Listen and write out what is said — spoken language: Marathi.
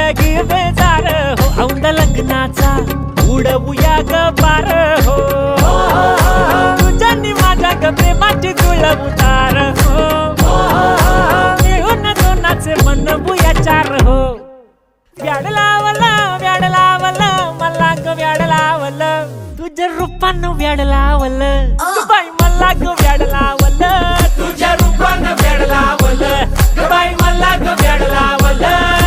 जिंदगी बेजार हो औंदा लग्नाचा उडवूया ग पार हो तुझ्यानी माझ्या ग प्रेमाची जुळवूतार हो मिळून दोनाचे बनवूया चार हो व्याड लावलं मला ग व्याड लावलं तुझ्या रूपानं व्याड लावलं बाई मला ग व्याड लावलं तुझ्या रूपानं व्याड लावलं बाई मला ग व्याड लावलं